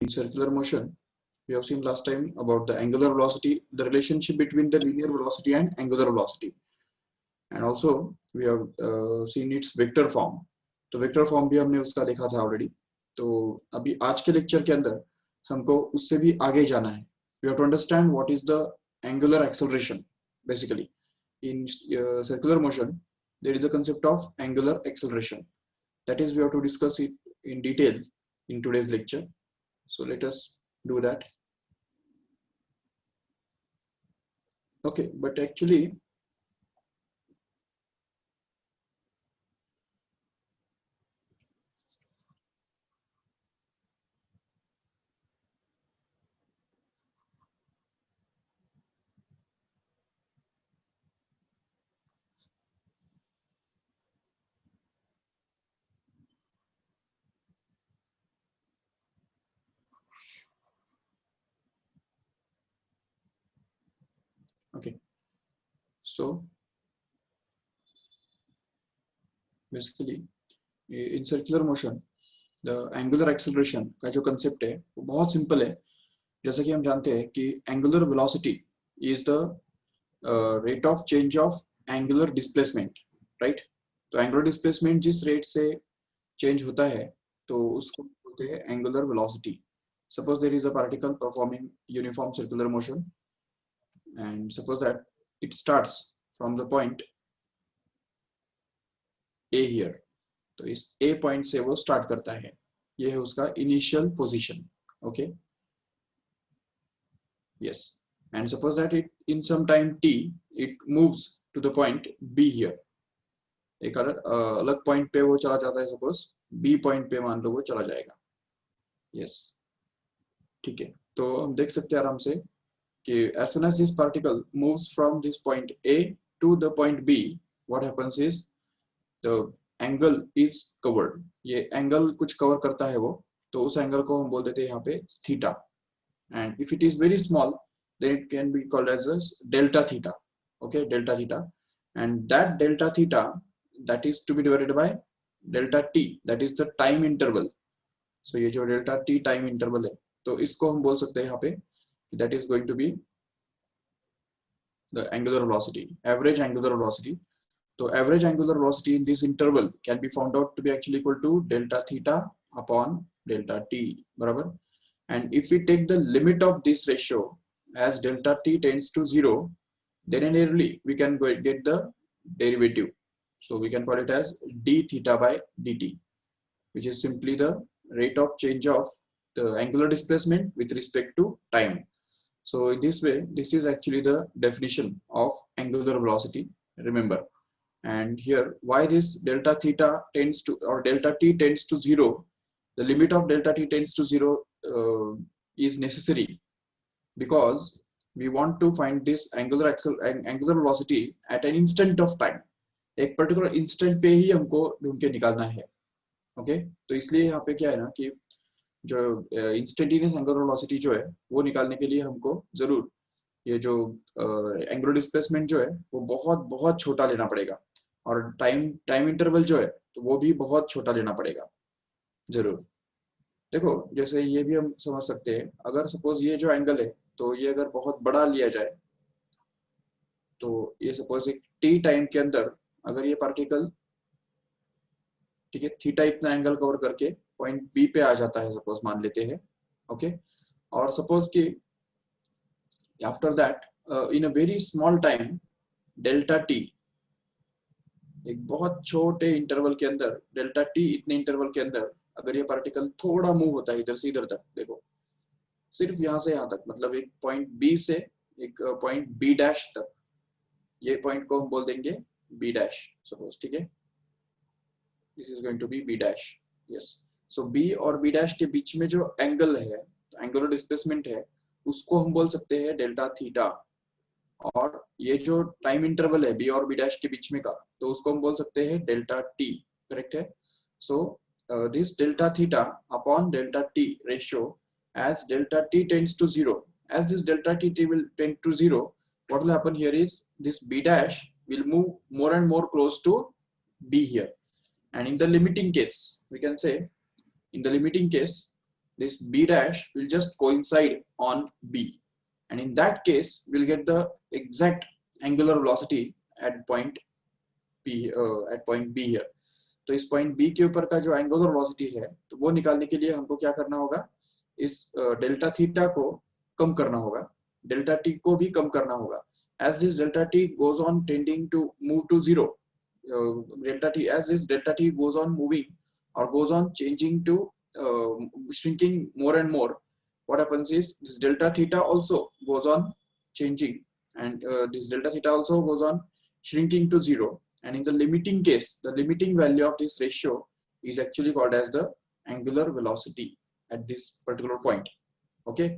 in circular motion, we have seen last time about the angular velocity, the relationship between the linear velocity and angular velocity. And also we have seen its vector form. तो vector form भी हमने उसका देखा था already. तो अभी आज के लेक्चर के अंदर हमको उससे भी आगे जाना है. We have to understand what is the angular acceleration. Basically, in circular motion, there is a concept of angular acceleration. That is, we have to discuss it in detail in today's lecture. So let us do that. Okay, but actually, okay, so basically in circular motion, the angular acceleration का जो concept है वो बहुत simple है. जैसा कि हम जानते हैं कि angular velocity is the rate of change of angular displacement, right? तो angular displacement जिस rate से change होता है तो उसको बोलते हैं angular velocity. Suppose there is a particle performing uniform circular motion, and suppose that it starts from the point A here. तो इस A point से वो start करता है. ये है उसका initial position. Okay. Yes. And suppose that it in some time t it moves to the point B here. एक अलग point पे वो चला जाता है. Suppose B point पे मान लो वो चला जाएगा. Yes. ठीक है. तो हम देख सकते हैं आराम से कि as soon as this particle moves from this point A to the point B, what happens is the angle is covered. ये angle कुछ cover करता है वो, तो उस angle को हम बोल देते हैं यहाँ पे theta. And if it is very small, then it can be called as a delta theta. Okay, delta theta. And that delta theta, that is to be divided by delta t, that is the time interval. So ये जो delta t time interval है, तो इसको हम बोल सकते हैं यहाँ पे that is going to be the angular velocity, average angular velocity. So average angular velocity in this interval can be found out to be actually equal to delta theta upon delta t, बराबर. And if we take the limit of this ratio as delta t tends to 0, then inevitably we can get the derivative. So we can call it as d theta by dt, which is simply the rate of change of the angular displacement with respect to time. So in this way, this is actually the definition of angular velocity, remember. And here, why this delta theta tends to, or delta t tends to 0, the limit of delta t tends to 0 is necessary because we want to find this angular velocity at an instant of time. एक particular instant पे ही हमको ढूंढ के निकालना है. Okay, तो इसलिए यहाँ पे क्या है ना कि जो इंस्टेंटेनियस एंगुलर वेलोसिटी जो है वो निकालने के लिए हमको जरूर ये जो एंगुलर डिस्प्लेसमेंट जो है वो बहुत बहुत छोटा लेना पड़ेगा, और टाइम इंटरवल जो है तो वो भी बहुत छोटा लेना पड़ेगा जरूर. देखो जैसे ये भी हम समझ सकते हैं, अगर सपोज ये जो एंगल है तो ये अगर बहुत बड़ा लिया जाए तो ये सपोज एक टी टाइम के अंदर अगर ये पार्टिकल, ठीक है, थीटा इतना एंगल कवर करके पॉइंट बी पे आ जाता है, सपोज मान लेते हैं. ओके, और सपोज कि after that in a very small time delta T, एक बहुत छोटे इंटरवल के अंदर डेल्टा टी इतने इंटरवल के अंदर अगर ये पार्टिकल थोड़ा मूव होता है इधर से इधर तक, देखो सिर्फ यहाँ से यहाँ तक, मतलब एक पॉइंट बी से एक पॉइंट बी डैश तक, ये पॉइंट को हम बोल देंगे बी डैश सपोज. ठीक है, this is going to be B dash. Yes, so B और बी डैश के बीच में जो एंगल है, एंगुलर डिस्प्लेसमेंट है, उसको हम बोल सकते हैं डेल्टा थीटा. और ये जो टाइम इंटरवल है बी और बी डैश के बीच में का, तो उसको हम बोल सकते हैं डेल्टा टी. करेक्ट है. So this delta theta upon delta T ratio, as delta t tends to 0, as this delta t will tend to 0, what will happen here is this b dash will move more and more close to b here. And in the limiting case, we can say in the limiting case this b dash will just coincide on b, and in that case we'll get the exact angular velocity at point p at point b here. तो इस point B के ऊपर का जो angular velocity है तो वो निकालने के लिए हमको क्या करना होगा, इस डेल्टा थीटा को कम करना होगा, डेल्टा टी को भी कम करना होगा. As this delta t goes on tending to move to zero, delta t as this delta t goes on moving or goes on changing to shrinking more and more, what happens is this delta theta also goes on changing, and this delta theta also goes on shrinking to zero. And in the limiting case, the limiting value of this ratio is actually called as the angular velocity at this particular point. Okay.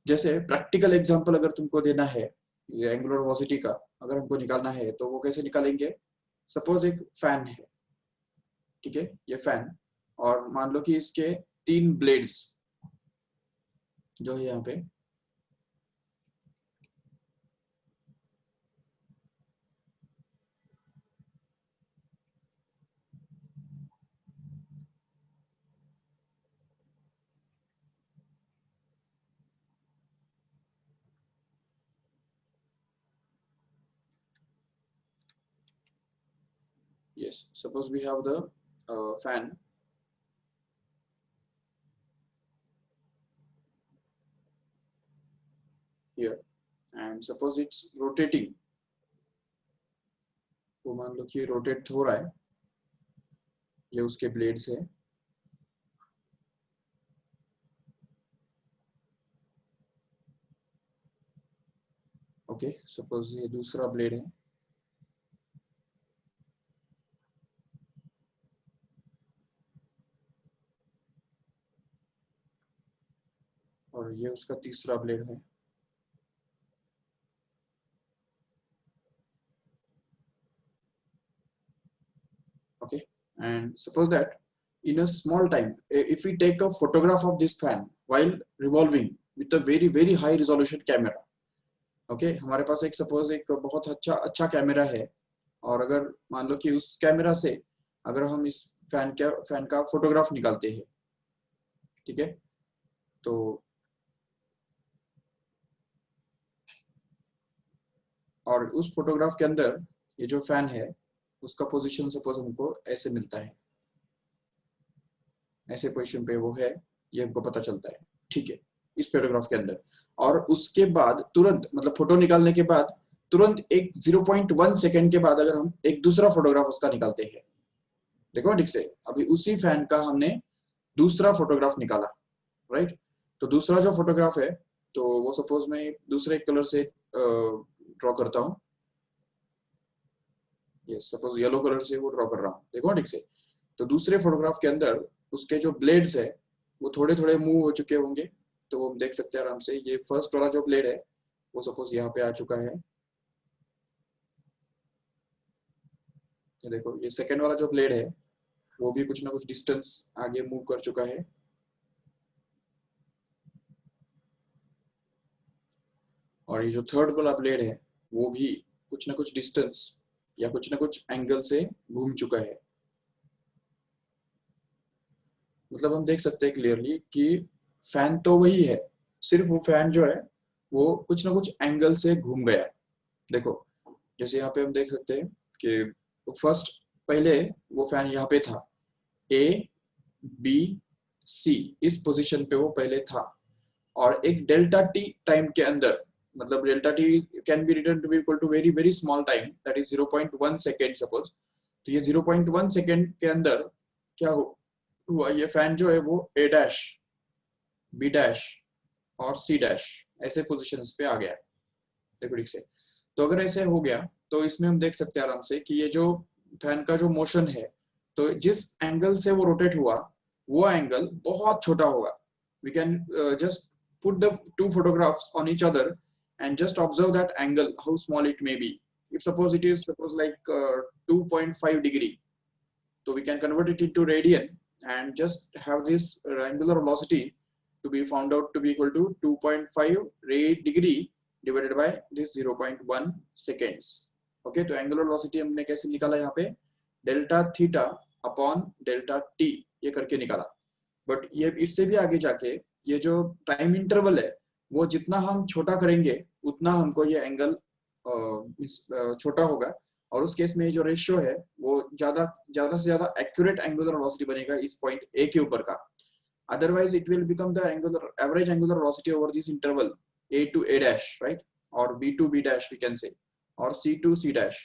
जैसे practical example अगर तुमको देना है ये angular velocity का, अगर हमको निकालना है तो वो कैसे निकालेंगे. सपोज एक फैन है, ठीक है, ये फैन, और मान लो कि इसके 3 ब्लेड्स जो है यहाँ पे, yes, suppose we have the fan here and suppose it's rotating, तो मान लो कि रोटेट हो रहा है, ये उसके ब्लेड्स है, ओके, सपोज ये दूसरा ब्लेड है, और ये उसका तीसरा ब्लेड है. Okay, and suppose that in a small time, if we take a photograph of this fan while revolving with a very high resolution camera, okay, हमारे पास एक सपोज एक बहुत अच्छा कैमरा है, और अगर मान लो कि उस कैमरा से अगर हम इस फैन का फोटोग्राफ निकालते हैं, ठीक है, तो और उस फोटोग्राफ के अंदर ये जो फैन है उसका पोजीशन सपोज हमको ऐसे मिलता है, ऐसे पोजीशन पे वो है, ये हमको पता चलता है, ठीक है, इस फोटोग्राफ के अंदर. और उसके बाद तुरंत, मतलब फोटो निकालने के बाद तुरंत एक 0.1 सेकेंड के बाद अगर हम एक दूसरा फोटोग्राफ उसका निकालते हैं, देखो ठीक से, अभी उसी फैन का हमने दूसरा फोटोग्राफ निकाला, राइट. तो दूसरा जो फोटोग्राफ है तो वो सपोज मैं दूसरे कलर से ड्रॉ करता हूँ, ये सपोज येलो कलर से वो ड्रॉ कर रहा हूँ, देखो ठीक से. तो दूसरे फोटोग्राफ के अंदर उसके जो ब्लेड्स है वो थोड़े थोड़े मूव हो चुके होंगे, तो हम देख सकते हैं आराम से. ये फर्स्ट वाला जो ब्लेड है वो सपोज यहाँ पे आ चुका है, तो देखो ये सेकंड वाला जो ब्लेड है वो भी कुछ ना कुछ डिस्टेंस आगे मूव कर चुका है, और ये जो थर्ड वाला ब्लेड है वो भी कुछ ना कुछ डिस्टेंस या कुछ ना कुछ एंगल से घूम चुका है. मतलब हम देख सकते हैं क्लियरली कि फैन तो वही है, सिर्फ वो फैन जो है वो कुछ ना कुछ एंगल से घूम गया. देखो जैसे यहाँ पे हम देख सकते हैं कि फर्स्ट पहले वो फैन यहाँ पे था, ए बी सी इस पोजीशन पे वो पहले था, और एक डेल्टा टी टाइम के अंदर, मतलब delta T can be written to be equal to very small time, that is 0.1 second suppose. तो ये 0.1 सेकेंड के अंदर क्या हुआ, ये फैन जो है वो ए डैश, बी डैश और सी डैश ऐसे पोजीशंस पे आ गया, देखो ठीक से. तो अगर ऐसे हो गया तो इसमें हम देख सकते हैं आराम से कि ये जो फैन का जो मोशन है, तो जिस एंगल से वो रोटेट हुआ वो एंगल बहुत छोटा होगा. We can just put the two photographs on each other and just observe that angle, how small it may be. If suppose it is like 2.5 degree, so we can convert it into radian and just have this angular velocity to be found out to be equal to 2.5 degree divided by this 0.1 seconds. Okay, तो angular velocity हमने कैसे निकाला, यहाँ पे delta theta upon delta T ये करके निकाला. But ये इससे भी आगे जाके ये जो टाइम इंटरवल है वो जितना हम छोटा करेंगे उतना हमको ये एंगल छोटा होगा, और उस केस में जो रेशियो है वो ज्यादा ज्यादा से ज्यादा एक्यूरेट एंगुलर वेलोसिटी बनेगा इस पॉइंट ए के ऊपर का. Otherwise, it will become the average angular velocity over this interval a to a dash, right? Or b to b dash, we can say, or c to c dash.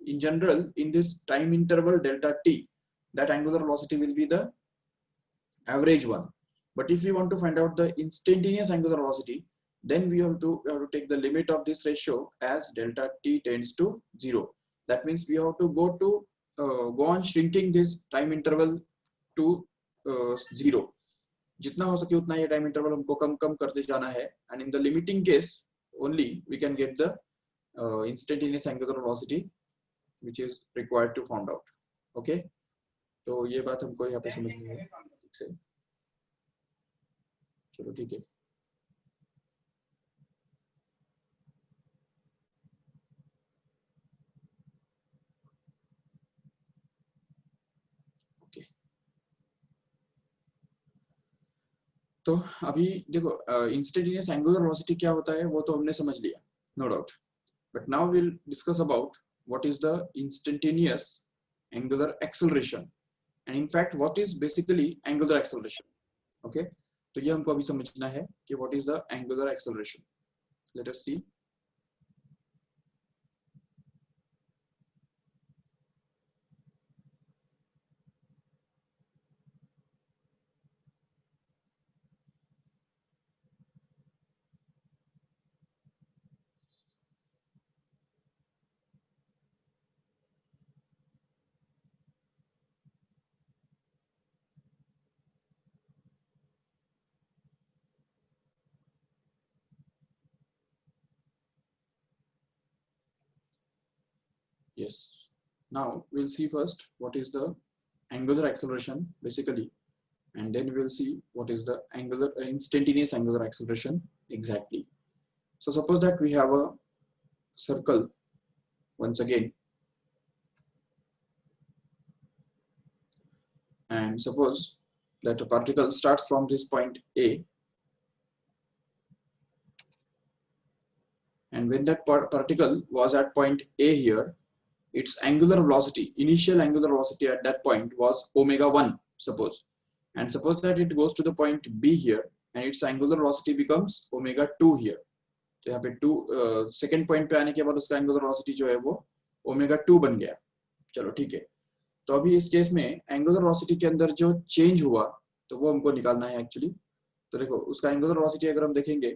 In general, in this time interval delta t, that angular velocity will be the average one. But if we want to find out the instantaneous angular velocity, then we have to take the limit of this ratio as delta t tends to 0. That means we have to go on shrinking this time interval to 0. जितना हो सके उतना ये time interval हमको कम कम करते जाना है, and in the limiting case only we can get the instantaneous angular velocity which is required to found out. Okay, तो ये बात हमको यहाँ पे समझनी है ठीक से. चलो ठीक है. तो अभी देखो इंस्टेंटेनियस एंगुलर वेलोसिटी क्या होता है वो तो हमने समझ लिया, no doubt. But now will discuss about what is the instantaneous angular acceleration, and in fact what is basically angular acceleration. Okay, तो ये हमको अभी समझना है कि what is the angular acceleration. Let us see. Yes. Now we'll see first what is the angular acceleration basically, and then we'll see what is the angular instantaneous angular acceleration exactly. So suppose that we have a circle once again, and suppose that a particle starts from this point A, and when that particle was at point A here, its angular velocity, initial angular velocity at that point was omega 1, suppose. And suppose that it goes to the point B here, and its angular velocity becomes omega 2 here. तो यहाँ पे 2 second point पे आने के बाद उसका angular velocity जो है वो ओमेगा 2 बन गया. चलो ठीक है. तो अभी इस केस में एंगुलर वेलोसिटी के अंदर जो चेंज हुआ तो वो हमको निकालना है एक्चुअली. तो देखो उसका एंगुलर वेलोसिटी अगर हम देखेंगे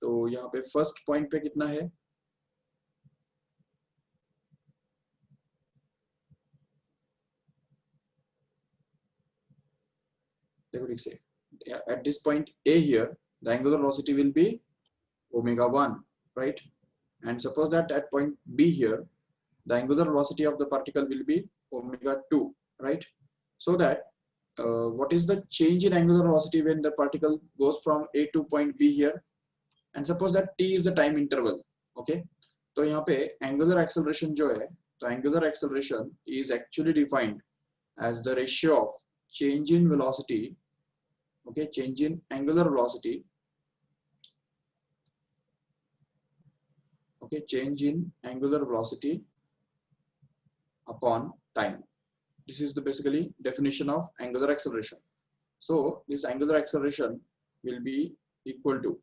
तो यहाँ पे फर्स्ट पॉइंट पे कितना है, देखो ठीक से. At this point A here, the angular velocity will be omega 1, right? And suppose that at point B here, the angular velocity of the particle will be omega 2, right? So that what is the change in angular velocity when the particle goes from A to point B here? And suppose that t is the time interval, okay? तो यहाँ पे angular acceleration जो है, तो angular acceleration is actually defined as the ratio of change in velocity, okay, change in angular velocity, okay, change in angular velocity upon time. This is the basically definition of angular acceleration. So this angular acceleration will be equal to,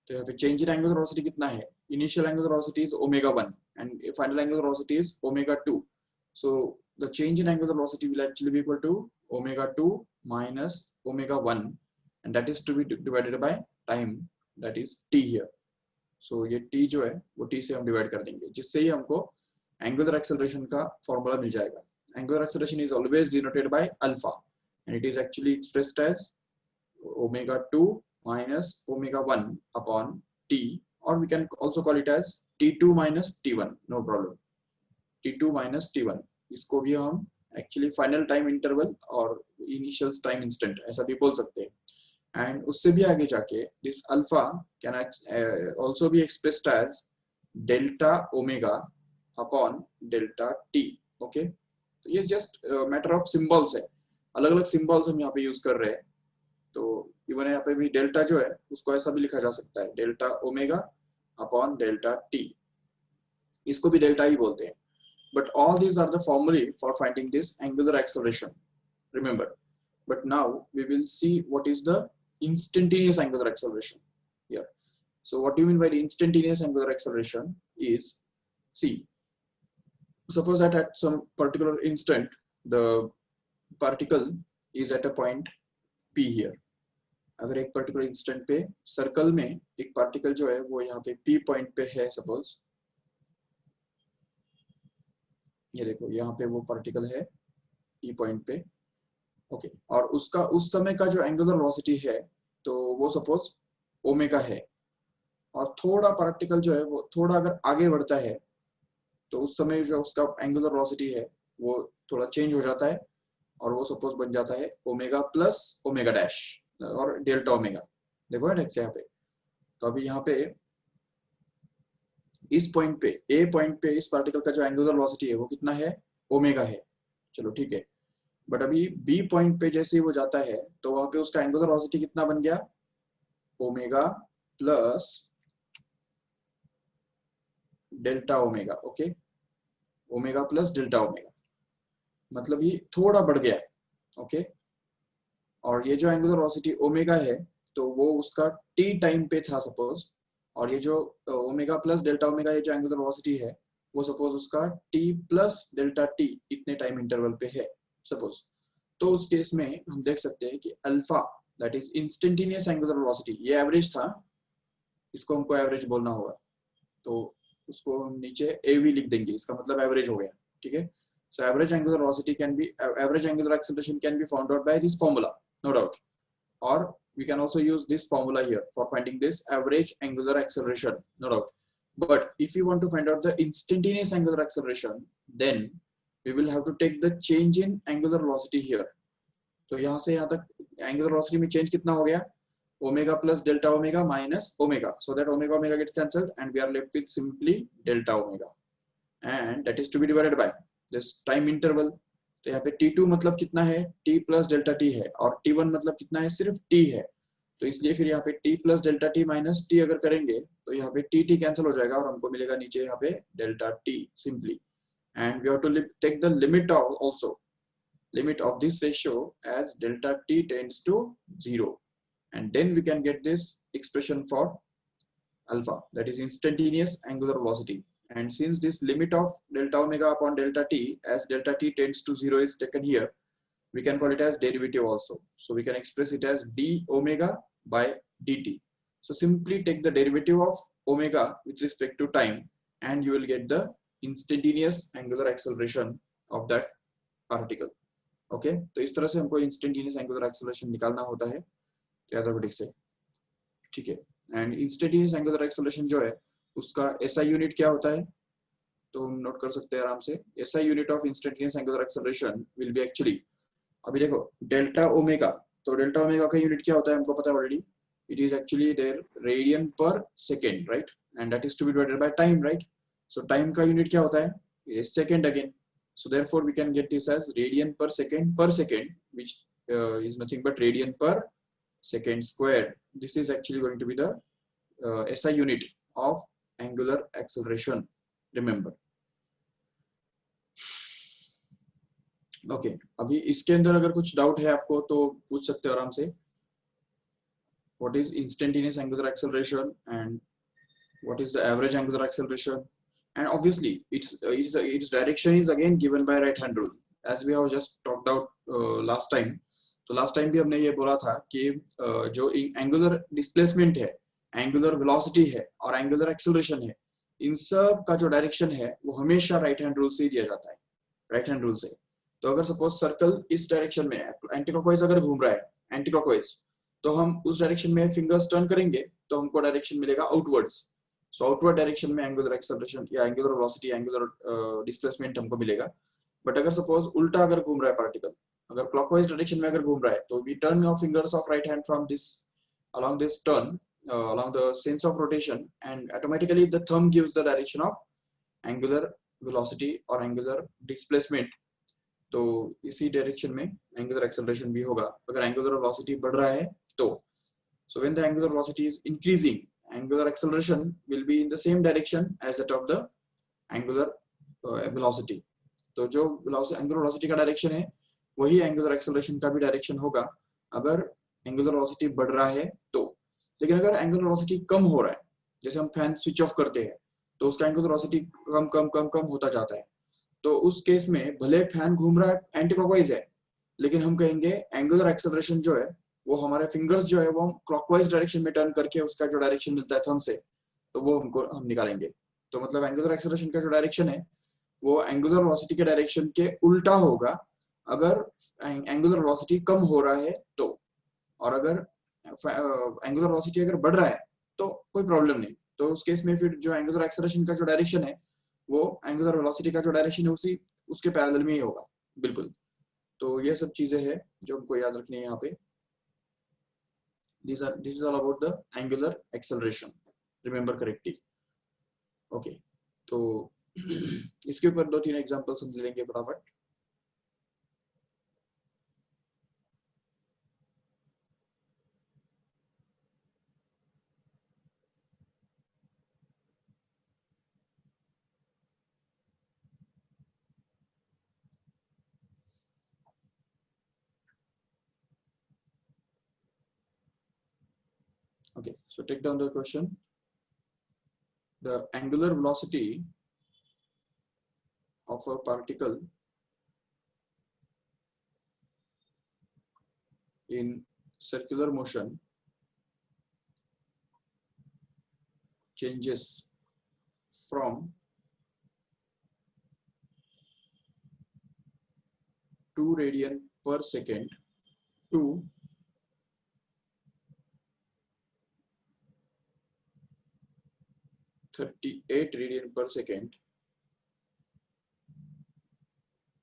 तो यहाँ पे change in angular velocity कितना है, initial angular velocity is omega 1 and final angular velocity is omega 2. So the change in angular velocity will actually be equal to omega 2 minus omega 1, and that is to be divided by time, that is t here. So ये t जो है वो t से हम divide कर देंगे, जिससे ही हमको एंगुलर एक्सेलरेशन का फॉर्मूला मिल जाएगा. Angular acceleration is always denoted by alpha, and it is actually expressed as omega 2 minus omega 1 upon t, or we can also call it as t2 minus t1, no problem. t2 minus t1, इसको भी हम actually final time interval और initial time instant ऐसा भी बोल सकते हैं. And उससे भी आगे जाके this alpha can also be expressed as delta omega upon delta T. Okay, तो ये जस्ट मैटर ऑफ सिंबल्स है, अलग अलग सिंबल्स हम यहाँ पे यूज कर रहे हैं. तो इवन यहाँ पे भी डेल्टा जो है उसको ऐसा भी लिखा जा सकता है, delta omega upon delta T, इसको भी डेल्टा ही बोलते हैं. But all these are the formulae for finding this angular acceleration, remember. But now we will see what is the instantaneous angular acceleration here. So what do you mean by the instantaneous angular acceleration is, see, suppose that at some particular instant the particle is at a point P here. अगर एक particular instant पे circle में एक particle जो है वो यहाँ पे P पॉइंट पे है, सपोज ये देखो यहाँ पे वो पार्टिकल है P पॉइंट पे, ओके, और उसका उस समय का जो एंगुलर वेलोसिटी है तो वो सपोज ओमेगा है, और थोड़ा पार्टिकल जो है वो थोड़ा अगर आगे बढ़ता है तो उस समय जो उसका एंगुलर वेलोसिटी है वो थोड़ा चेंज हो जाता है, और वो सपोज बन जाता है ओमेगा प्लस ओमेगा डैश और डेल्टा ओमेगा. देखो है नेक्स्ट यहाँ पे, तो अभी यहाँ पे इस पॉइंट पे ए पॉइंट पे इस पार्टिकल का जो एंगुलर वेलोसिटी है वो कितना है, ओमेगा है, चलो ठीक है. बट अभी बी पॉइंट पे जैसे ही वो जाता है तो वहां पे उसका एंगुलर वेलोसिटी कितना बन गया, omega plus delta omega. Okay, omega plus delta omega, मतलब ये थोड़ा बढ़ गया है. ओके, और ये जो एंगुलर वेलोसिटी ओमेगा है तो वो उसका टी टाइम पे था सपोज, और ये जो ओमेगा प्लस डेल्टा ओमेगा ये जो एंगुलर वेलोसिटी है वो सपोज उसका टी प्लस डेल्टा टी इतने टाइम इंटरवल पे है सपोज. तो उस केस में हम देख सकते हैं कि alpha that is instantaneous angular velocity, ये एवरेज था, इसको हमको एवरेज बोलना होगा, तो उसको हम नीचे एवी लिख देंगे, इसका मतलब एवरेज हो गया. ठीक है, so average angular velocity can be average angular acceleration can be found out by this formula, no doubt, or we can also use this formula here for finding this average angular acceleration, no doubt. But if you want to find out the instantaneous angular acceleration, then we will have to take the change in angular velocity here. तो यहाँ से यहाँ तक angular velocity में change कितना हो गया, omega plus delta omega minus omega, so that omega omega gets cancelled and we are left with simply delta omega, and that is to be divided by this time interval. तो यहाँ पे t2 मतलब कितना है, t plus delta t है, और t1 मतलब कितना है, सिर्फ t है, तो इसलिए फिर यहाँ पे t plus delta t minus t अगर करेंगे तो यहाँ पे t कैंसिल हो जाएगा और हमको मिलेगा नीचे यहाँ पे delta t simply. And we have to take the limit of also limit of this ratio as delta t tends to 0, and then we can get this expression for alpha, that is instantaneous angular velocity. And since this limit of delta omega upon delta t as delta t tends to 0 is taken here, we can call it as derivative also. So we can express it as d omega by dt. So simply take the derivative of omega with respect to time and you will get the instantaneous angular acceleration of that particle. Okay, तो इस तरह से हमको instantaneous angular acceleration निकालना होता है mathematics से. ठीक है, एंड इंस्टेंटेनियस एंगुलर एक्सेलरेशन जो है उसका एसआई यूनिट क्या होता है, तो हम नोट कर सकते हैं आराम से. SI unit of instantaneous angular acceleration will be actually, अभी देखो डेल्टा ओमेगा, तो डेल्टा ओमेगा का यूनिट क्या होता है हमको पता है already, it is actually there radian per second, right, and that is to be divided by time, right. So time का यूनिट क्या होता है, it is second again, so therefore we can get this as radian per second, which is nothing but radian per second squared. This is actually going to be the SI unit of angular acceleration, remember. Okay, अभी इसके अंदर अगर कुछ doubt है आपको तो पूछ सकते हो आराम से. What is instantaneous angular acceleration and what is the average angular acceleration? And obviously its direction is again given by right hand rule, as we have just talked out last time. तो last time भी हमने ये बोला था कि जो angular displacement है, angular velocity है और एंगुलर एक्सेलरेशन है, इन सब का जो डायरेक्शन है वो हमेशा राइट हैंड रूल से दिया जाता है, राइट हैंड रूल से. तो अगर सपोज सर्कल इस डायरेक्शन में है, एंटी क्लॉकवाइज अगर घूम रहा है एंटी क्लॉकवाइज, तो हम उस डायरेक्शन में फिंगर्स टर्न करेंगे तो हमको डायरेक्शन मिलेगा आउटवर्ड्स. सो आउटवर्ड डायरेक्शन में एंगुलर एक्सेलरेशन या एंगुलर वेलोसिटी, एंगुलर डिस्प्लेसमेंट हमको मिलेगा. बट अगर सपोज उल्टा अगर घूम रहा है पार्टिकल, अगर क्लॉकवाइज डायरेक्शन में अगर घूम रहा है, तो we turn your fingers of right hand from this along this turn along the sense of rotation, and automatically the thumb gives the direction of angular velocity or angular displacement. तो इसी direction में angular acceleration भी होगा. अगर angular velocity बढ़ रहा है So when the angular velocity is increasing, angular acceleration will be in the same direction as that of the angular velocity. तो जो angular velocity का डायरेक्शन है वही angular acceleration का भी डायरेक्शन होगा अगर angular velocity बढ़ रहा है तो. लेकिन अगर angular velocity कम हो रहा है, जैसे हम फैन स्विच ऑफ करते हैं तो उसका angular velocity कम कम कम कम होता जाता है, तो उस केस में भले फैन घूम रहा है एंटी क्लॉकवाइज है, लेकिन हम कहेंगे एंगुलर एक्सेलरेशन जो है वो हमारे फिंगर्स जो है वो क्लॉकवाइज डायरेक्शन में टर्न करके उसका जो डायरेक्शन मिलता है थंब से, तो वो हम निकालेंगे. तो मतलब एंगुलर एक्सेलरेशन का जो डायरेक्शन है वो एंगुलर वेलोसिटी के डायरेक्शन के उल्टा होगा अगर एंगुलर वेलोसिटी कम हो रहा है तो. और अगर एंगुलर वेलोसिटी अगर बढ़ रहा है तो कोई प्रॉब्लम नहीं. तो उस केस में फिर जो एंगुलर एक्सेलरेशन का जो डायरेक्शन है वो एंगुलर वेलोसिटी का जो डायरेक्शन है उसी उसके पैरेलल में ही होगा. बिल्कुल. तो ये सब चीजें हैं जो हमको याद रखनी है यहाँ पे. This is all about the angular acceleration. Remember correctly. Okay. तो इसके ऊपर 2-3 एग्जांपल समझ लेंगे फटाफट. Okay, so take down the question. The angular velocity of a particle in circular motion changes from 2 radian per second to 38 radian per second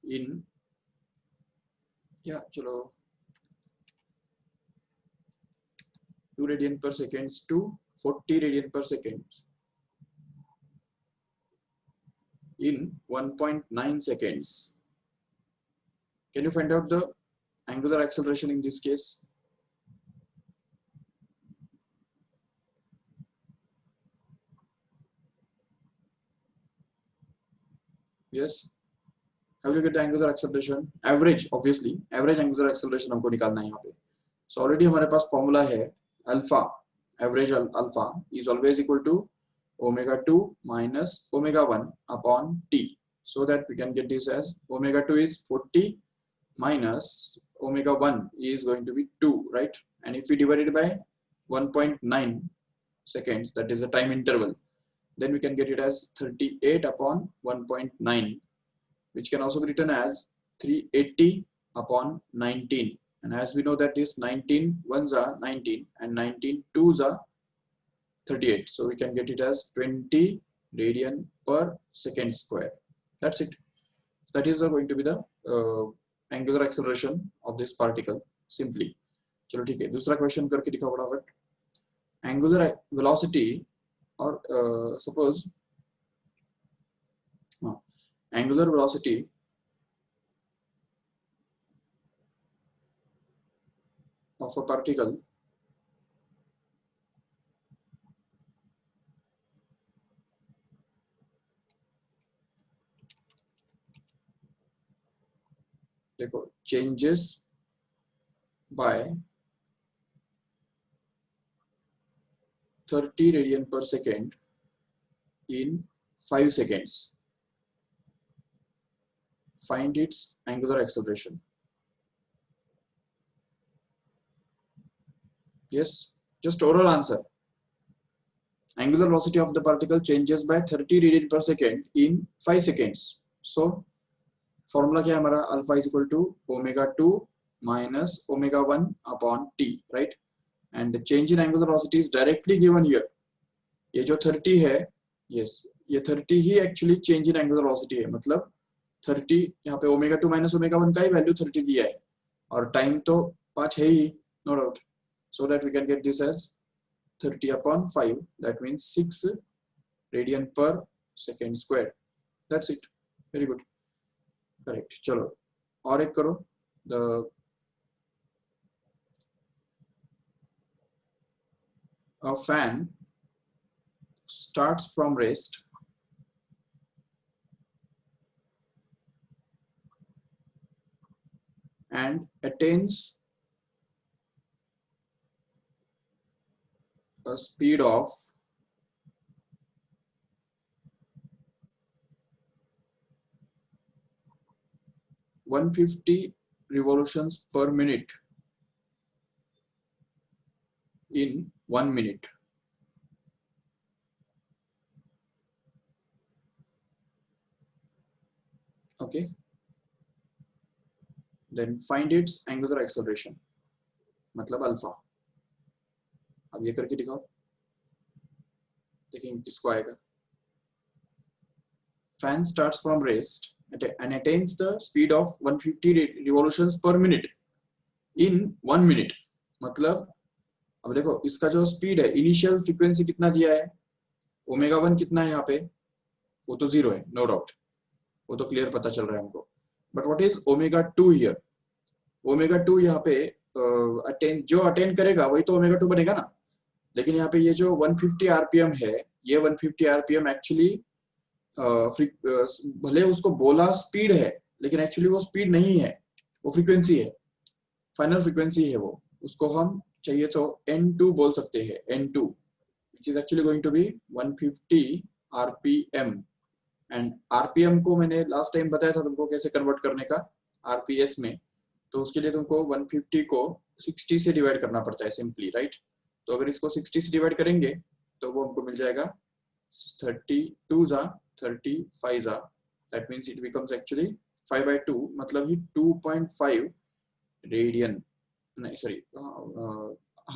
in चलो 2 radian per second to 40 radian per second in 1.9 seconds. Can you find out the angular acceleration in this case? Yes. How will you get the angular acceleration? Average, obviously. Average angular acceleration हमको निकालना है यहाँ पे. So already हमारे पास formula है alpha. Average alpha is always equal to omega 2 minus omega 1 upon t. So that we can get this as omega 2 is 40 minus omega 1 is going to be 2, right? And if we divide it by 1.9 seconds, that is the time interval, then we can get it as 38 upon 1.9, which can also be written as 380 upon 19. And as we know that this 19 ones are 19 and 19 twos are 38. So we can get it as 20 radian per second square. That's it. That is going to be the angular acceleration of this particle simply. चलो ठीक है, दूसरा question करके दिखाओ फटाफट. Angular velocity or suppose angular velocity of a particle changes by 30 radian per second in 5 seconds. Find its angular acceleration. Yes, just oral answer. Angular velocity of the particle changes by 30 radian per second in 5 seconds. So formula क्या है हमारा? Alpha is equal to omega 2 minus omega 1 upon t, right? And the change in angular velocity is directly given here. ये जो 30 है, yes, ये 30 ही actually change in angular velocity है. मतलब 30 यहाँ पे ओमेगा 2 माइनस ओमेगा 1 का ही वैल्यू 30 दिया है और टाइम तो 5 है ही, no doubt. So that we can get this as 30 upon 5, that means 6 radian per second square. That's it. Very good. Correct. चलो और एक करो. The a fan starts from rest and attains a speed of 150 revolutions per minute in 1 minute. Okay, then find its angular acceleration, मतलब alpha. अब ये करके दिखाओ, देखिए किसको आएगा. Fan starts from rest and attains the speed of 150 revolutions per minute in 1 minute. मतलब अब देखो इसका जो स्पीड है, इनिशियल फ्रीक्वेंसी कितना दिया है, ओमेगा 1 कितना है यहाँ पे, वो तो 0 है, नो डाउट, वो तो क्लियर पता चल रहा है हमको. But what is omega 2 here? Omega 2 यहाँ पे जो अटेंड करेगा वही तो ओमेगा 2 बनेगा ना. लेकिन यहाँ पे ये जो 150 आरपीएम है, ये 150 आरपीएम एक्चुअली भले उसको बोला स्पीड है, लेकिन एक्चुअली वो स्पीड नहीं है, वो फ्रीक्वेंसी है, फाइनल फ्रीक्वेंसी है वो. उसको हम चाहिए तो n2 बोल सकते हैं, n2 which is actually going to be 150 rpm. And RPM को मैंने लास्ट टाइम बताया था तुमको कैसे कन्वर्ट करने का आरपीएस में. तो उसके लिए तुमको 150 को 60 से डिवाइड करना पड़ता है सिंपली, राइट. तो अगर इसको 60 से डिवाइड करेंगे तो वो हमको मिल जाएगा 32 जा 35 जा, that means it becomes actually 5/2, मतलब ही 2.5 रेडियन, नहीं सॉरी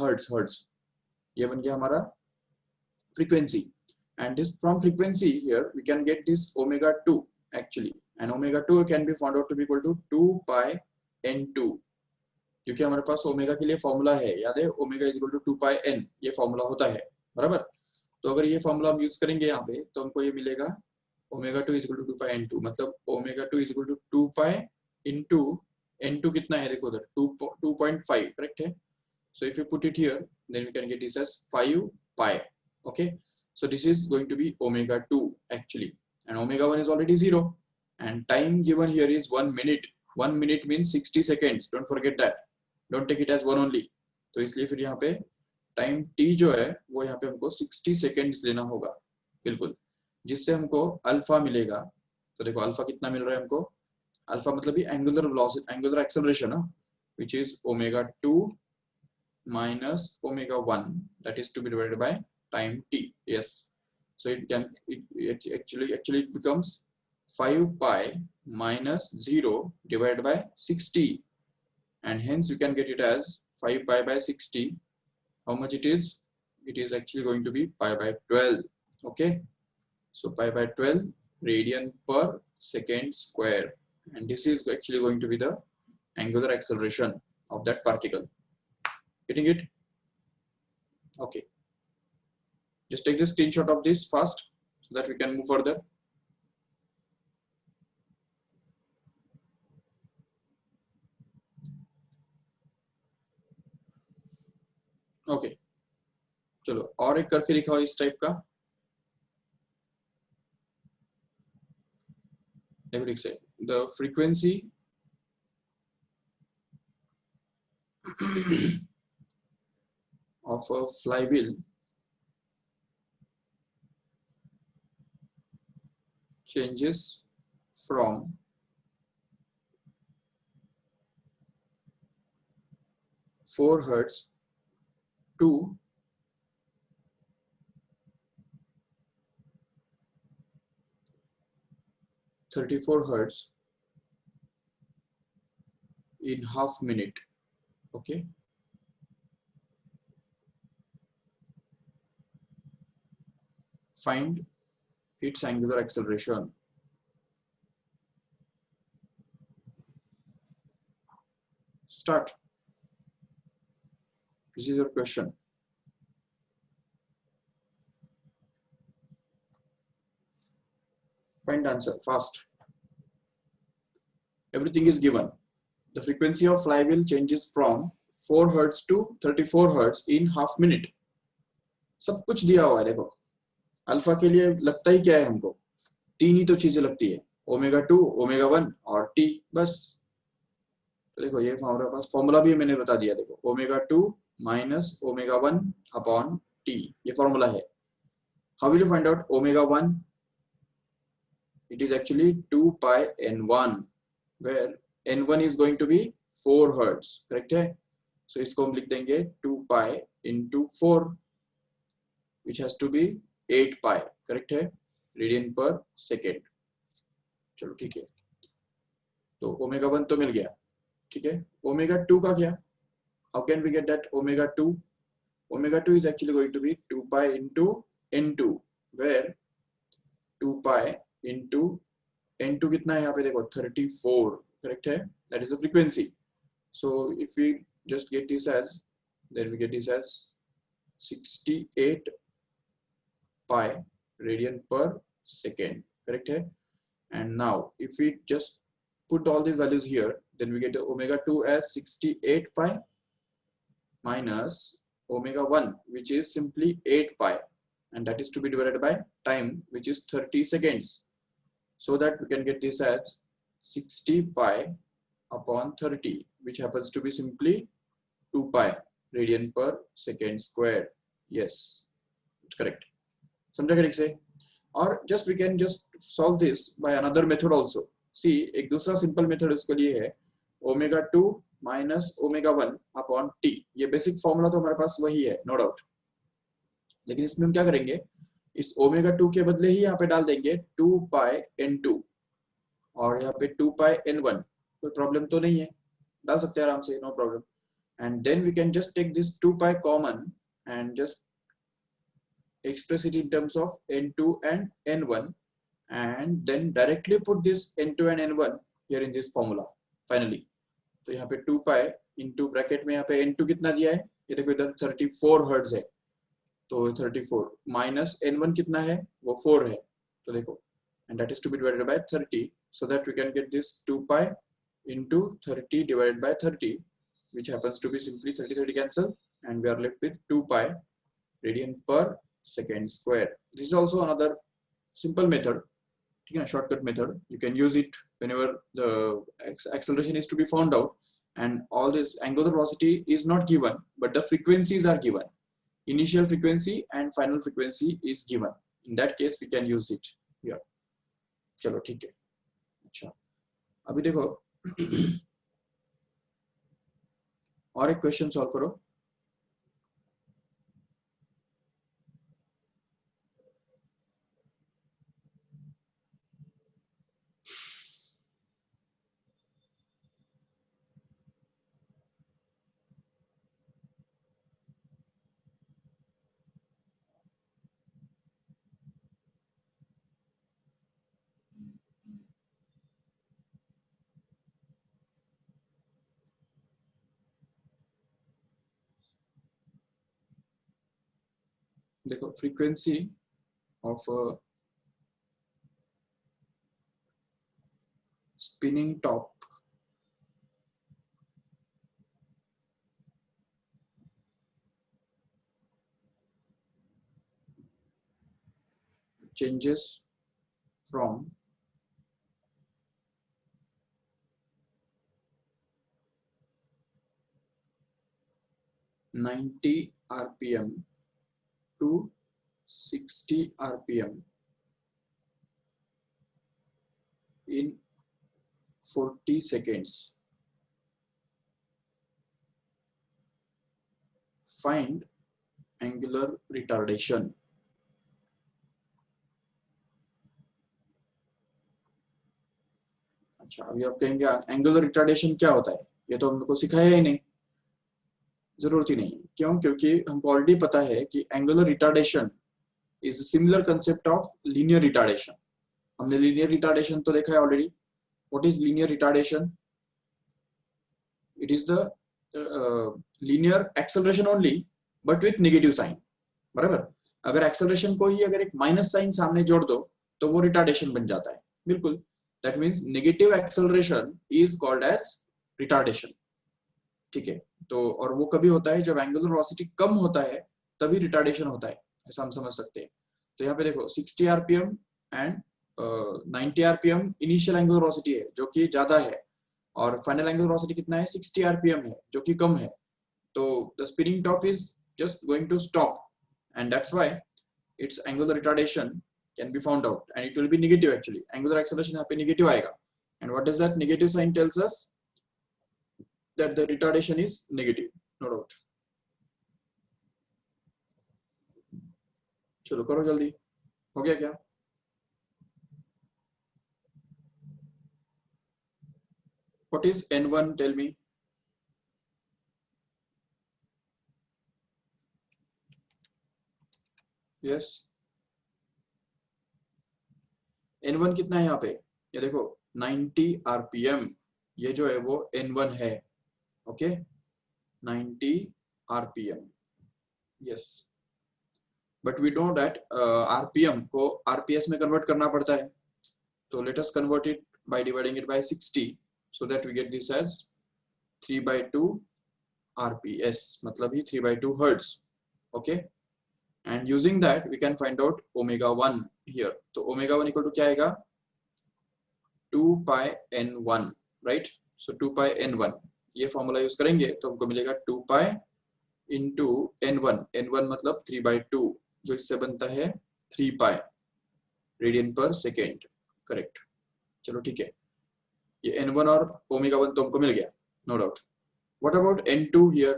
हर्ट्ज. ये बन गया हमारा frequency. And this from frequency here we can get this omega 2 actually, and omega 2 can be found out to be equal to 2 pi n2, क्योंकि हमारे पास omega के लिए फॉर्मूला है, याद है, omega is equal to 2 pi n, ये formula होता है, बराबर. तो अगर ये फॉर्मूला हम यूज करेंगे यहाँ पे तो हमको ये मिलेगा omega 2 is equal to 2 pi n2, मतलब omega 2 is equal to 2 pi into n2 कितना है, देखो उधर 2.5, करेक्ट है. So if you put it here then we can get this as 5 pi. Okay, so this is going to be omega 2 actually, and omega 1 is already 0, and time given here is 1 minute. 1 minute means 60 seconds, don't forget that, don't take it as 1 only. तो इसलिए फिर यहाँ पे time t जो है वो यहाँ पे हमको 60 seconds लेना होगा, बिल्कुल, जिससे हमको अल्फा मिलेगा. तो देखो अल्फा कितना मिल रहा है हमको, अल्फा मतलब ये एंगुलर वेलोसिटी, एंगुलर एक्सेलरेशन है, which is omega 2 minus omega 1, that is to be divided by time t. Yes, so it actually becomes 5 pi minus 0 divided by 60, and hence you can get it as 5 pi by 60. How much it is? It is actually going to be pi by 12. Okay, so pi by 12 radian per second square, and this is actually going to be the angular acceleration of that particle. Getting it? Okay, just take the screenshot of this first so that we can move further. Okay, चलो और एक करके दिखाओ इस type का. देखो से the frequency of a flywheel changes from 4 hertz to 34 hertz in half minute. Okay, find its angular acceleration. Start. This is your question. Find answer fast. Everything is given. The frequency of flywheel changes from 4 hertz to 34 hertz in half minute. सब कुछ दिया हुआ है। देखो alpha के लिए लगता ही क्या है हमको, तीन ही तो चीजें लगती है, ओमेगा 2, ओमेगा 1 और टी, बस। तो देखो ये हमारे पास फॉर्मूला भी मैंने बता दिया, देखो omega 2 minus omega 1 upon T, ये फॉर्मूला है। How will you find out omega 1? It is actually 2 pi n1 where n1 is going to be 4 hertz, correct है? So इसको हम लिख देंगे 2 pi into 4 which has to be 8 pi, correct है, radian per second. चलो ठीक है, तो ओमेगा 1 तो मिल गया, ठीक है। ओमेगा 2 का क्या? How can we get that omega 2? Omega 2 is actually going to be 2 pi into n2 where 2 pi into n2 कितना है यहाँ पे, देखो 34, करेक्ट है, that is the frequency. So if we just get this as, then we get this as 68 pi radian per second, correct है। and now if we just put all these values here, then we get the omega 2 as 68 pi minus omega 1 which is simply 8 pi, and that is to be divided by time which is 30 seconds, so that we can get this as 60 pi upon 30 which happens to be simply 2 pi radian per second square. Yes, it's correct. समझा ठीक से? और just we can just solve this by another method also. See, एक दूसरा simple method इसके लिए है omega 2 minus omega 1 upon t. ये basic formula तो हमारे पास वही है, no doubt. लेकिन इसमें हम क्या करेंगे, इस ओमेगा 2 के बदले ही यहाँ पे डाल देंगे 2 पाई n2 और यहाँ पे 2 पाई n1, कोई प्रॉब्लम तो नहीं है, डाल सकते हैं आराम से, no problem. And then we can just take this 2 pi common and just express it in terms of n2 and n1 and then directly put this n2 and n1 here in this formula finally। तो यहाँ पे 2 पाई into bracket में यहाँ पे n2 कितना दिया है, ये देखो इधर 34 हर्ट्ज है, तो 34 माइनस n1 कितना है, वो 4 है, तो देखो and that is to be divided by 30, so that we can get this 2 pi into 30 divided by 30 which happens to be simply 30 cancel and we are left with 2 pi radian per second square. This is also another simple method, ठीक है ना, shortcut method. You can use it whenever the acceleration is to be found out and all this angular velocity is not given but the frequencies are given, initial frequency and final frequency is given. In that case we can use it here. चलो ठीक है। अच्छा अभी देखो और एक question solve करो। देखो frequency of spinning top changes from 90 rpm to 60 rpm in 40 seconds. Find angular retardation. अच्छा अभी आप कहेंगे एंगुलर रिटार्डेशन क्या होता है, ये तो हम लोग को सिखाया ही नहीं, जरूरत ही नहीं है। क्यों? क्योंकि हमको ऑलरेडी पता है कि angular retardation is similar concept of linear retardation. हमने लीनियर रिटार्डेशन तो देखा है already. What is linear retardation? It is the linear acceleration only but with negative sign, बराबर। अगर एक्सेलरेशन को ही अगर एक माइनस साइन सामने जोड़ दो तो वो रिटार्डेशन बन जाता है, बिल्कुल। That means negative acceleration is called as retardation, ठीक है। तो और वो कभी होता है जब एंगुलर वेलोसिटी कम होता है तभी रिटार्डेशन होता है। ऐसा हम समझ सकते हैं। तो यहाँ पे देखो 60 RPM and 90 RPM initial angular velocity है जो कि ज्यादा है, और फाइनल एंगुलर वेलोसिटी कितना है 60 आरपीएम है जो कि कम है। तो the spinning top is just going to stop, and that's why its angular retardation can be found out, and it will be negative actually. Angular acceleration यहाँ पे negative आएगा, and what does that negative sign tells us? That the retardation is negative, no doubt. चलो करो जल्दी, हो गया क्या? What is N1? Tell me. Yes. N1 कितना है यहाँ पे? ये देखो 90 आरपीएम, ये जो है वो N1 है, okay 90 RPM, yes. But we know that RPM को आरपीएस में कन्वर्ट करना पड़ता है, तो let us convert it by dividing it by 60 so that we get this as 3/2 rps, मतलब ही 3/2 hertz, okay, and using that we can find out omega 1 here. तो omega 1 equal to क्या आएगा? 2 pi n1, right? So 2 pi n1, ये formula use करेंगे तो हमको मिलेगा 2 pi into n1, n1 मतलब 3/2, जो इससे बनता है 3 pi radian per second, correct. चलो ठीक है, ये n1 और ओमेगा 1 तो हमको मिल गया, no doubt. What about N2 here?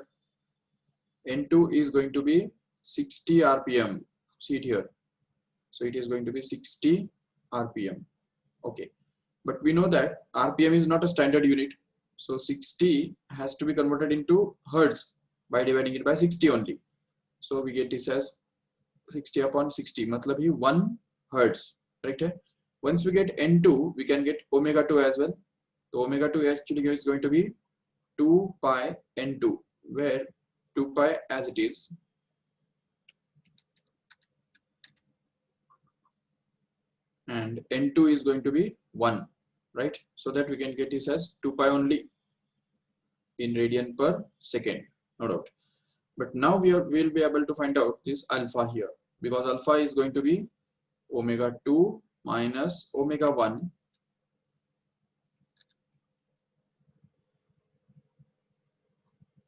N2 is going to be 60 RPM. See it here. So it is going to be 60 RPM. Okay. But we know that RPM is not a standard unit. So 60 has to be converted into hertz by dividing it by 60 only. So we get this as 60 upon 60, matlab he 1 hertz. Correct है? Once we get N2, we can get omega 2 as well. So omega 2 actually is going to be 2 pi n2, where 2 pi as it is and n2 is going to be 1, right? So that we can get this as 2 pi only in radian per second, no doubt. But now we'll be able to find out this alpha here, because alpha is going to be omega 2 minus omega 1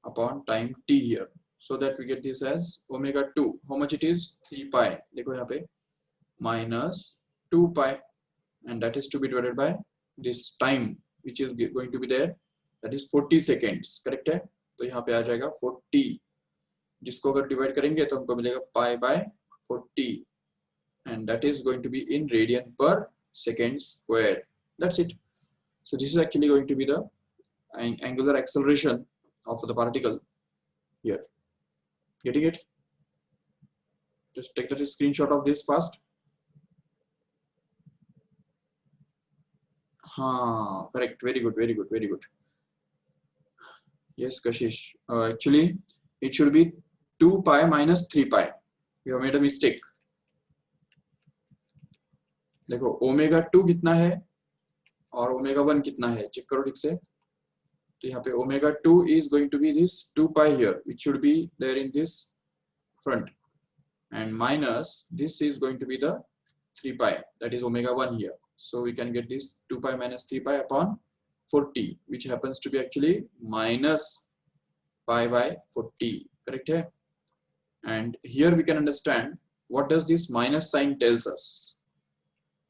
upon time t here, so that we get this as omega 2, how much it is? 3 pi, देखो यहाँ पे minus 2 pi, and that is to be divided by this time which is going to be there, that is 40 seconds, correct है? तो यहाँ पे आ जाएगा 40, जिसको अगर डिवाइड करेंगे तो हमको मिलेगा pi by 40, and that is going to be in radian per second square. That's it. So this is actually going to be the angular acceleration of the particle here. Getting it? Just take the screenshot of this fast. हाँ, correct. Very good, very good, very good. Yes, Kashish. Actually, it should be 2 pi minus 3 pi. You have made a mistake. देखो omega 2 कितना है और omega 1 कितना है, check करो ठीक से। तो यहाँ पे omega 2 is going to be this 2 pi here, which should be there in this front, and minus this is going to be the 3 pi, that is omega 1 here. So we can get this 2 pi minus 3 pi upon 40, which happens to be actually minus pi by 40, correct है? And here we can understand what does this minus sign tells us.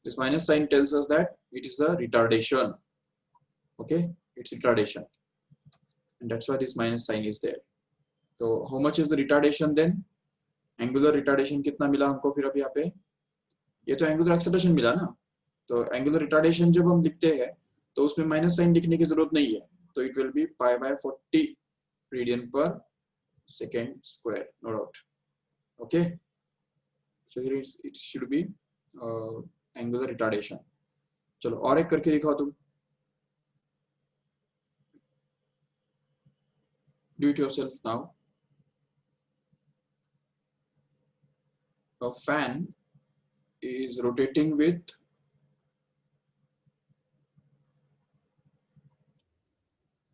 This minus sign tells us that it is a retardation, okay, it's retardation, and that's why this minus sign is there. So how much is the retardation then? Angular retardation कितना मिला हमको फिर अभी यहाँ पे? ये तो angular acceleration मिला ना, तो angular retardation जब हम लिखते हैं तो उसमें माइनस साइन लिखने की जरूरत नहीं है, तो it will be pi by 40 radian per second square, no doubt. Okay, so here it should be angular retardation. चलो और एक करके दिखाओ तुम, do it yourself now. A fan is rotating with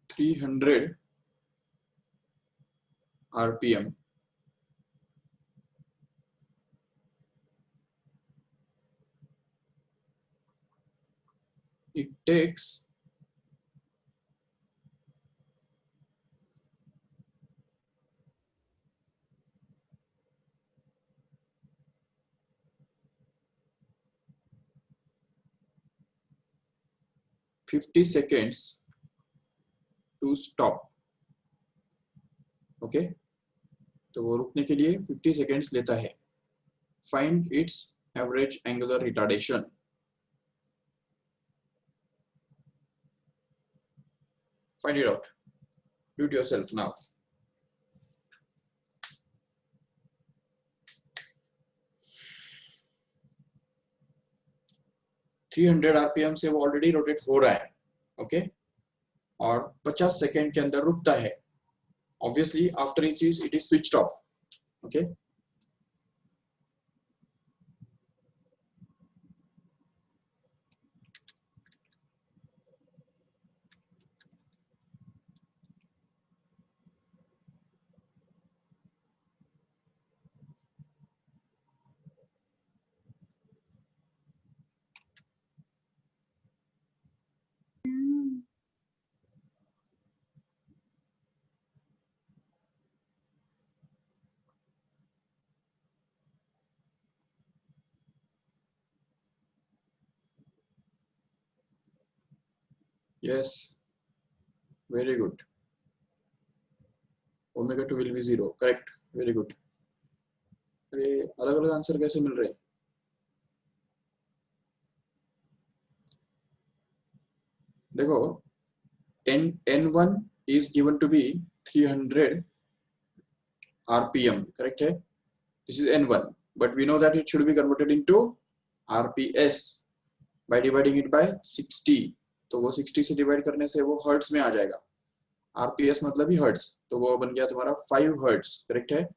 300 RPM it takes 50 seconds to stop. Okay तो वो रुकने के लिए 50 सेकेंड्स लेता है. Find its average angular retardation. Find it out. Do it yourself now. Three 300 RPM से वो already rotate हो रहा है. ओके और 50 सेकेंड के अंदर रुकता है. Obviously after it is switched off. Okay yes, very good. Omega 2 will be 0. Correct. Very good. अरे अलग अलग आंसर कैसे मिल रहे हैं? देखो n1 is given to be 300 rpm. Correct है. This is n1, but we know that it should be converted into rps by dividing it by 60. तो वो 60 से डिवाइड करने से वो हर्ट्ज में आ जाएगा. rps मतलब ही हर्ट्ज. तो वो बन गया तुम्हारा 5 हर्ट्ज. करेक्ट है.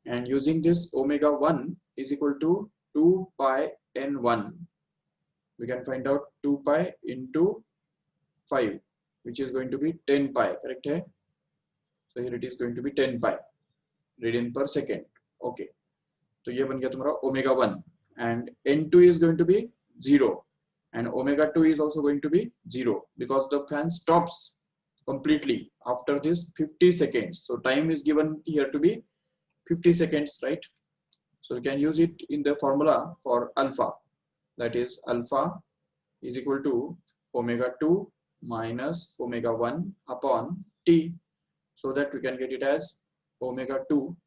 and using this omega 1 is equal to 2 pi n1, we can find out 2 pi into 5, which is going to be 10 pi. Correct hai? So here it is going to be 10 pi radian per second. Okay, तो ये बन गया तुम्हारा omega 1 and n2 is going to be 0 and omega 2 is also going to be 0 because the fan stops completely after this 50 seconds. So time is given here to be 50 seconds, right? So you can use it in the formula for alpha. That is alpha is equal to omega 2 minus omega 1 upon t. So that we can get it as omega 2,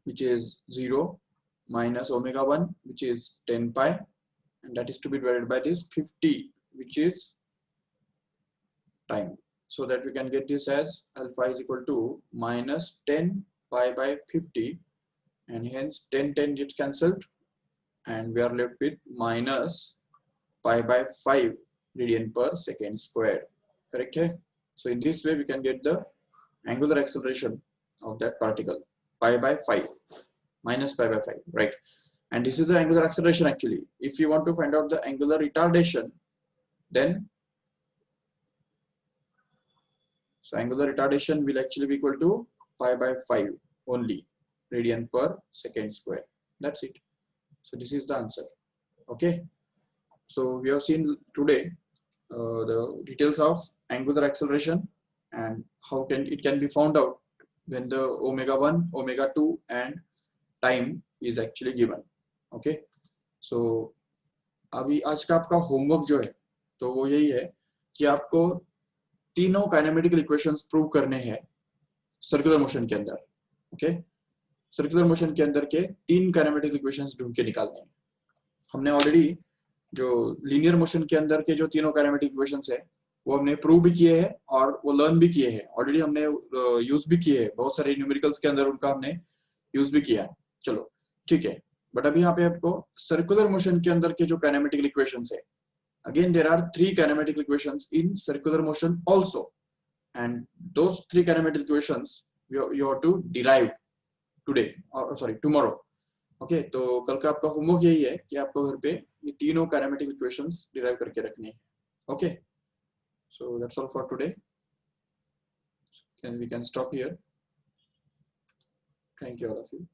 which is 0, minus omega 1, which is 10 pi, and that is to be divided by this 50, which is time. So that we can get this as alpha is equal to minus 10 pi by 50, and hence 10 gets cancelled and we are left with minus pi by 5 radian per second square. Correct hai? So in this way we can get the angular acceleration of that particle, pi by 5, minus pi by 5, right? And this is the angular acceleration actually. If you want to find out the angular retardation, then so angular retardation will actually be equal to pi by 5 only radian per second square. That's it. So this is the answer. Okay, so we have seen today the details of angular acceleration and how it can be found out when the omega 1, omega 2 and time is actually given. Okay, so अभी आज का आपका homework जो है तो वो यही है कि आपको तीनों काइनेमेटिकल इक्वेशंस प्रूव करने हैं सर्कुलर मोशन के अंदर. ओके, सर्कुलर मोशन के अंदर के 3 काइनेमेटिकल इक्वेशंस ढूंढ के निकालने हैं. हमने ऑलरेडी जो लीनियर मोशन के अंदर के जो तीनों काइनेमेटिक इक्वेशंस है वो हमने प्रूव भी किए हैं और वो लर्न भी किए हैं. ऑलरेडी हमने यूज भी किए हैं. बहुत सारे न्यूमेरिकल्स के अंदर उनका हमने यूज भी किया है. चलो ठीक है, बट अभी यहाँ पे आपको सर्कुलर मोशन के अंदर के जो काइनेमेटिकल इक्वेशंस है, again there are 3 kinematic equations in circular motion also, and those 3 kinematic equations you have to derive today or sorry tomorrow. Okay, तो कल का आपका होमवर्क यही है कि आपको घर पे ये तीनों kinematic equations derive करके रखनी है. Okay, so that's all for today, and we can stop here. Thank you all of you.